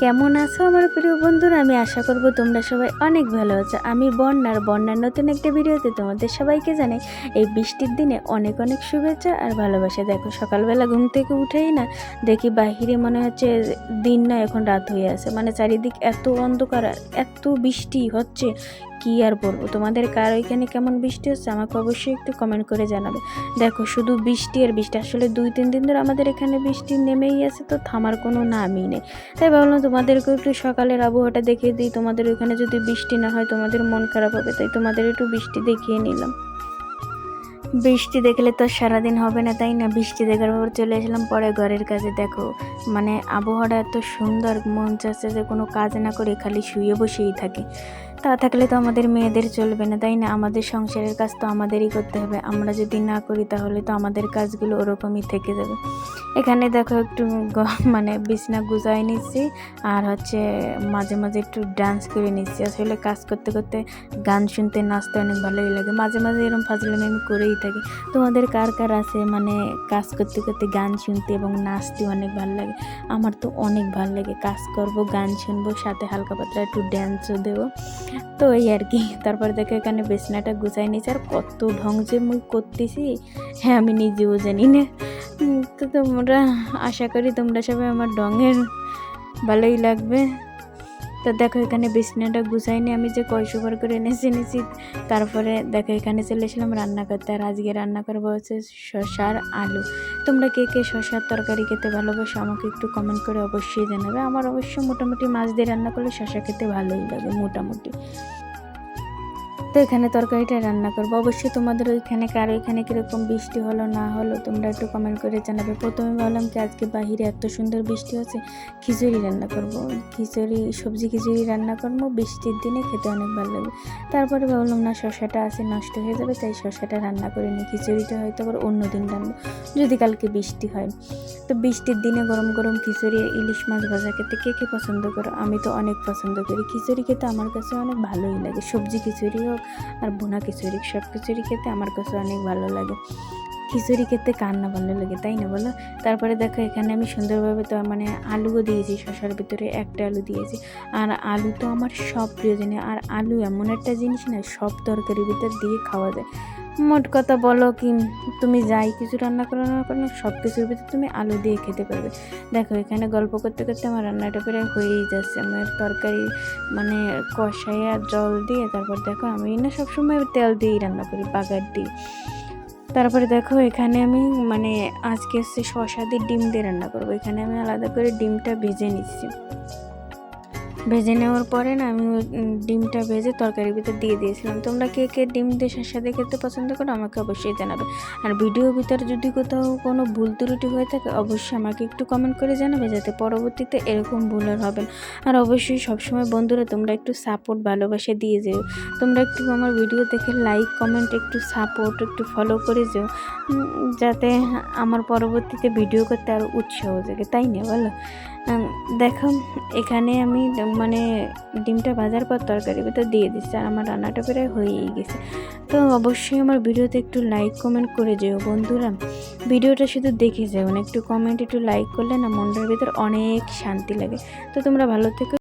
কেমন আছো আমার প্রিয় বন্ধুরা? আমি আশা করব তোমরা সবাই অনেক ভালো আছো। আমি বন্যার নতুন একটা ভিডিওতে তোমাদের সবাইকে জানাই এই বৃষ্টির দিনে অনেক অনেক শুভেচ্ছা আর ভালোবাসা। দেখো সকালবেলা ঘুম থেকে উঠেই না দেখি বাহিরে মনে হচ্ছে দিন না এখন রাত হয়ে আছে, মানে চারিদিক এত অন্ধকার আর এত বৃষ্টি হচ্ছে, কি আর বলবো। তোমাদের কার ওইখানে কেমন বৃষ্টি হচ্ছে আমাকে অবশ্যই একটু কমেন্ট করে জানাবে। দেখো শুধু বৃষ্টি আর বৃষ্টি, আসলে 2-3 দিন ধরে আমাদের এখানে বৃষ্টি নেমেই আছে, তো থামার কোনো নামই নেই। তাই ভাবলাম তোমাদেরকে একটু সকালের আবহাওয়াটা দেখিয়ে দিই। তোমাদের ওইখানে যদি বৃষ্টি না হয় তোমাদের মন খারাপ হবে, তাই তোমাদের একটু বৃষ্টি দেখিয়ে নিলাম। বৃষ্টি দেখলে তো সারাদিন হবে না, তাই না? বৃষ্টি দেখার পর চলে আসলাম পরে ঘরের কাজে। দেখো মানে আবহাওয়াটা এত সুন্দর, মন চাচ্ছে যে কোনো কাজ না করে খালি শুয়ে বসেই থাকি। তা থাকলে তো আমাদের মেয়েদের চলবে না, তাই না? আমাদের সংসারের কাজ তো আমাদেরই করতে হবে। আমরা যদি না করি তাহলে তো আমাদের কাজগুলো ওরকমই থেকে যাবে। এখানে দেখো একটু মানে বিছনা গুছাই নিচ্ছি আর মাঝে মাঝে একটু ডান্স করে নিচ্ছি। আসলে কাজ করতে করতে গান শুনতে নাচতে অনেক ভালোই লাগে। মাঝে মাঝে এরকম ফাজলামি আমি করেই থাকি। তোমাদের কার কার আছে মানে কাজ করতে করতে গান শুনতে এবং নাচতে অনেক ভালো লাগে? আমার তো অনেক ভালো লাগে। কাজ করব, গান শুনবো, সাথে হালকা পাতলা একটু ড্যান্সও দেবো। তো এই আর কি। তারপরে দেখো এখানে বিছনাটা গুছাই নিয়েছি আর কত ঢং যে মুই করতেছি, হ্যাঁ আমি নিজেও জানি না। তো তোমরা আশা করি তোমরা সবাই আমার ঢঙের ভালোই লাগবে। তো দেখো এখানে বিছনাটা গুছাই নিয়ে আমি যে কয়শোবার করে এনেছি। তারপরে দেখো এখানে চলে এসেছিলাম রান্না করতে। আর আজকে রান্না করবো হচ্ছে শসা আর আলু। তোমরা কে কে শসার তরকারি খেতে ভালোবাসো আমাকে একটু কমেন্ট করে অবশ্যই জানাবে। আমার অবশ্য মোটামুটি মাছ দিয়ে রান্না করলে শসা খেতে ভালোই লাগে মোটামুটি। তো এখানে তরকারিটা রান্না করবো। অবশ্যই তোমাদের ওইখানে কারো এখানে কীরকম বৃষ্টি হলো না হলো তোমরা একটু কমেন্ট করে জানাবে। প্রথমে ভাবলাম কি আজকে বাহিরে এত সুন্দর বৃষ্টি হচ্ছে, খিচুড়ি রান্না করব, সবজি খিচুড়ি রান্না করবো, বৃষ্টির দিনে খেতে অনেক ভালো লাগবে। তারপরে ভাবলাম না, শসাটা আছে নষ্ট হয়ে যাবে, তাই শসাটা রান্না করে নিই। খিচুড়িটা হয়তো আবার অন্য দিন রান্না যদি কালকে বৃষ্টি হয়। তো বৃষ্টির দিনে গরম গরম খিচুড়ি, ইলিশ মাছ ভাজা খেতে কে কে পছন্দ করো? আমি তো অনেক পছন্দ করি। খিচুড়ি খেতে আমার কাছে অনেক ভালোই লাগে। সবজি খিচুড়ি হোক আর বোনা খিচুড়ি, সব খিচুড়ি খেতে আমার কাছে অনেক ভালো লাগে। খিচুড়ি খেতে কার না ভালো লাগে, তাই না বলো? তারপরে দেখো এখানে আমি সুন্দরভাবে তো মানে আলুও দিয়েছি, শসার ভিতরে একটা আলু দিয়েছি। আর আলু তো আমার সব প্রিয়জনীয়। আর আলু এমন একটা জিনিস না, সব তরকারির ভিতর দিয়ে খাওয়া যায়। মোট কথা বলো কি, তুমি যাই কিছু রান্না করো না করো, সব কিছুর ভিতরে তুমি আলু দিয়ে খেতে পারবে। দেখো এখানে গল্প করতে করতে আমার রান্নাটা প্রায় হয়েই যাচ্ছে। আমার তরকারি মানে কষাই আর জল দিয়ে, তারপর দেখো আমি না সবসময় তেল দিয়েই রান্না করি, বাগার দিই। তারপরে দেখো এখানে আমি মানে আজকে শসা দিয়ে ডিম দিয়ে রান্না করবো। এখানে আমি আলাদা করে ডিমটা ভেজে নিচ্ছি। ভেজে নেওয়ার পরে না আমি ডিমটা ভেজে তরকারির ভিতর দিয়ে দিয়েছিলাম। তোমরা কে কে ডিম দিয়ে শসা দিয়ে খেতে পছন্দ করো আমাকে অবশ্যই জানাবে। আর ভিডিওর ভিতরে যদি কোথাও কোনো ভুল ত্রুটি হয়ে থাকে অবশ্যই আমাকে একটু কমেন্ট করে জানাবে, যাতে পরবর্তীতে এরকম ভুল আর হবে না। আর অবশ্যই সবসময় বন্ধুরা তোমরা একটু সাপোর্ট ভালোবাসা দিয়ে যেও। তোমরা একটু আমার ভিডিও দেখে লাইক কমেন্ট একটু সাপোর্ট একটু ফলো করে যেও, যাতে আমার পরবর্তীতে ভিডিও করতে আরও উৎসাহ জাগে, তাই না বলো? দেখো এখানে আমি মানে ডিমটা ভাজার পর তরকারির ভিতর দিয়ে দিচ্ছি আর আমার রান্নাটা প্রায় হয়েই গেছে। তো অবশ্যই আমার ভিডিওতে একটু লাইক কমেন্ট করে যেও বন্ধুরা। ভিডিওটা শুধু দেখে যাও না, একটু কমেন্ট একটু লাইক করলে না মনটার ভিতর অনেক শান্তি লাগে। তো তোমরা ভালো থেকো।